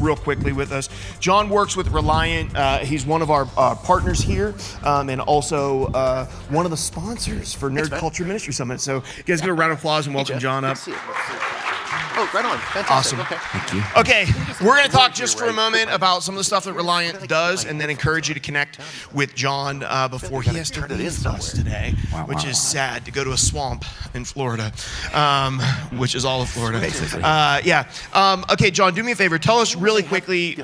real quickly with us. John works with Reliant. He's one of our partners here, and also one of the sponsors for Nerd Culture Ministry Summit. So you guys give a round of applause and welcome John up. Oh, right on. Fantastic. Awesome. Okay. Thank you. Okay, we're going to talk just for a moment about some of the stuff that Reliant does, and then encourage you to connect with John before he has to leave us today, which is sad, to go to a swamp in Florida, which is all of Florida. Basically. Okay, John, do me a favor. Tell us really quickly,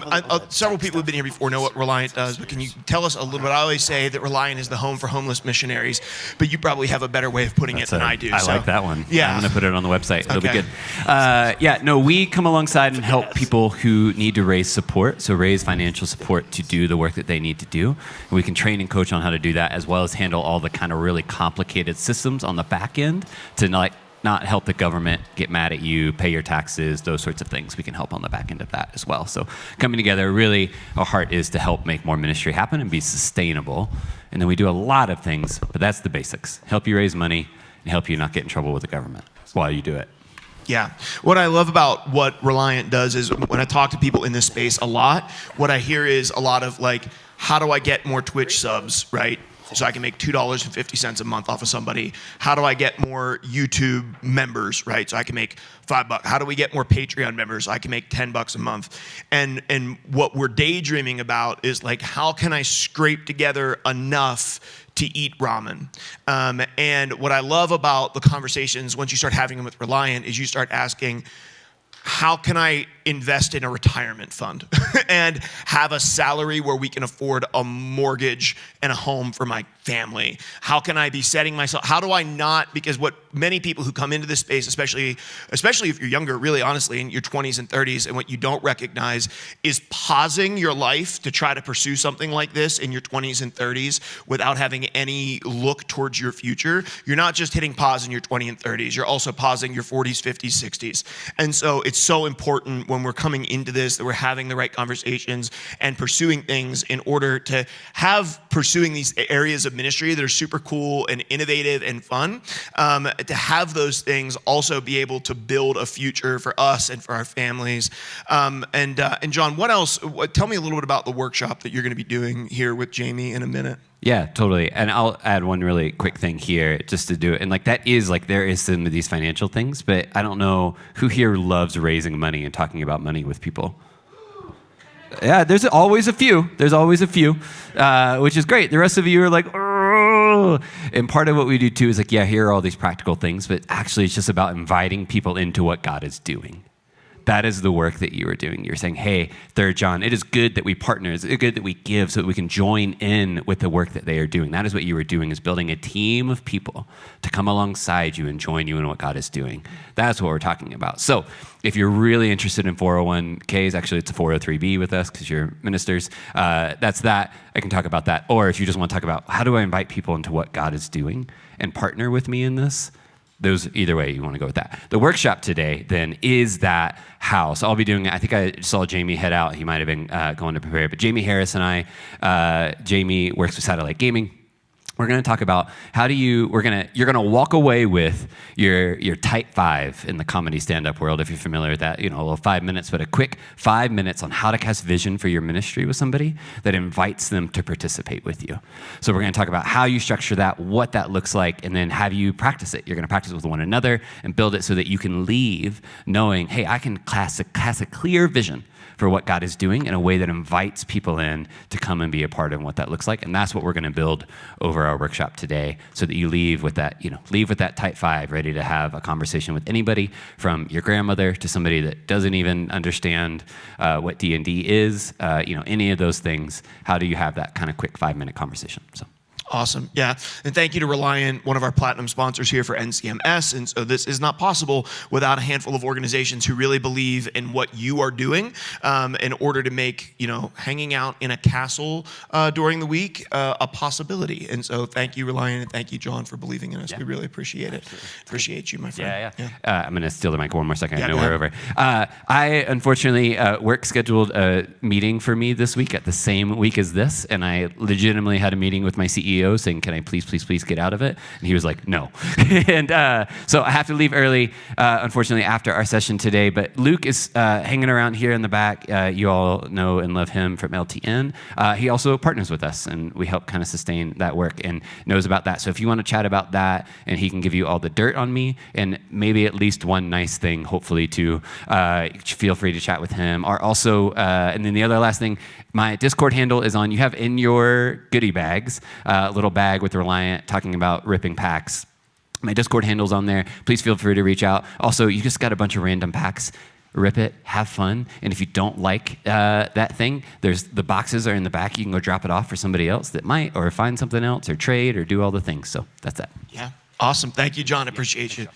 several people who've been here before know what Reliant does, but can you tell us a little bit? I always say that Reliant is the home for homeless missionaries, but you probably have a better way of putting it than I do. I like that one. Yeah. I'm going to put it on the website. It'll be Okay. good. We come alongside and help people who need to raise support, so raise financial support to do the work that they need to do. And we can train and coach on how to do that, as well as handle all the kind of really complicated systems on the back end to not help the government get mad at you, pay your taxes, those sorts of things. We can help on the back end of that as well. So coming together, really, our heart is to help make more ministry happen and be sustainable. And then we do a lot of things, but that's the basics. Help you raise money and help you not get in trouble with the government while you do it. Yeah. What I love about what Reliant does is when I talk to people in this space a lot, what I hear is a lot of like, how do I get more Twitch subs, right? So I can make $2.50 a month off of somebody. How do I get more YouTube members, right? So I can make $5. How do we get more Patreon members? So I can make $10 a month. And what we're daydreaming about is like, how can I scrape together enough to eat ramen? And what I love about the conversations, once you start having them with Reliant, is you start asking, how can I invest in a retirement fund and have a salary where we can afford a mortgage and a home for my family? How can I be setting myself, how do I not, because what many people who come into this space, especially if you're younger, really honestly, in your 20s and 30s, and what you don't recognize is pausing your life to try to pursue something like this in your 20s and 30s without having any look towards your future. You're not just hitting pause in your 20s and 30s, you're also pausing your 40s, 50s, 60s. And so it's so important when we're coming into this that we're having the right conversations and pursuing things in order to have pursuing these areas of ministry that are super cool and innovative and fun, to have those things also be able to build a future for us and for our families. And John, what else? Tell me a little bit about the workshop that you're going to be doing here with Jamie in a minute. Yeah, totally. And I'll add one really quick thing here just to do it. And there is some of these financial things, but I don't know who here loves raising money and talking about money with people. Yeah, there's always a few, which is great. The rest of you are like, oh. And part of what we do too is like, yeah, here are all these practical things, but actually it's just about inviting people into what God is doing. That is the work that you are doing. You're saying, hey, 3rd John, it is good that we partner. It's good that we give so that we can join in with the work that they are doing. That is what you are doing, is building a team of people to come alongside you and join you in what God is doing. That's what we're talking about. So if you're really interested in 401ks, actually it's a 403b with us because you're ministers. That's that. I can talk about that. Or if you just want to talk about how do I invite people into what God is doing and partner with me in this, either way you want to go with that. The workshop today then is that how. So I'll be doing, I think I saw Jamie head out. He might have been going to prepare, but Jamie Harris and I, Jamie works with Satellite Gaming. We're going to talk about you're going to walk away with your type 5 in the comedy stand-up world, if you're familiar with that, a little 5 minutes, but a quick 5 minutes on how to cast vision for your ministry with somebody that invites them to participate with you. So we're going to talk about how you structure that, what that looks like, and then have you practice it. You're going to practice with one another and build it so that you can leave knowing, hey, I can cast a clear vision for what God is doing in a way that invites people in to come and be a part of what that looks like. And that's what we're going to build over our workshop today, so that you leave with that type 5 ready to have a conversation with anybody, from your grandmother to somebody that doesn't even understand what D&D is, any of those things. How do you have that kind of quick 5-minute conversation? So. Awesome. Yeah. And thank you to Reliant, one of our platinum sponsors here for NCMS. And so this is not possible without a handful of organizations who really believe in what you are doing in order to make, hanging out in a castle during the week a possibility. And so thank you, Reliant, and thank you, John, for believing in us. Yeah. We really appreciate it. Appreciate you, my friend. Yeah. I'm going to steal the mic one more second. I know we're over. I, unfortunately, work scheduled a meeting for me this week at the same week as this, and I legitimately had a meeting with my CEO CEO saying, can I please get out of it? And he was like, no. And so I have to leave early, unfortunately, after our session today. But Luke is hanging around here in the back. You all know and love him from LTN. He also partners with us, and we help kind of sustain that work and knows about that. So if you want to chat about that, and he can give you all the dirt on me, and maybe at least one nice thing, hopefully, to feel free to chat with him. Or also, and then the other last thing, my Discord handle is on, you have in your goodie bags, a little bag with Reliant talking about ripping packs. My Discord handle's on there. Please feel free to reach out. Also, you just got a bunch of random packs. Rip it, have fun, and if you don't like that thing, the boxes are in the back. You can go drop it off for somebody else that might, or find something else, or trade, or do all the things. So that's that. Yeah, awesome. Thank you, John. I appreciate you.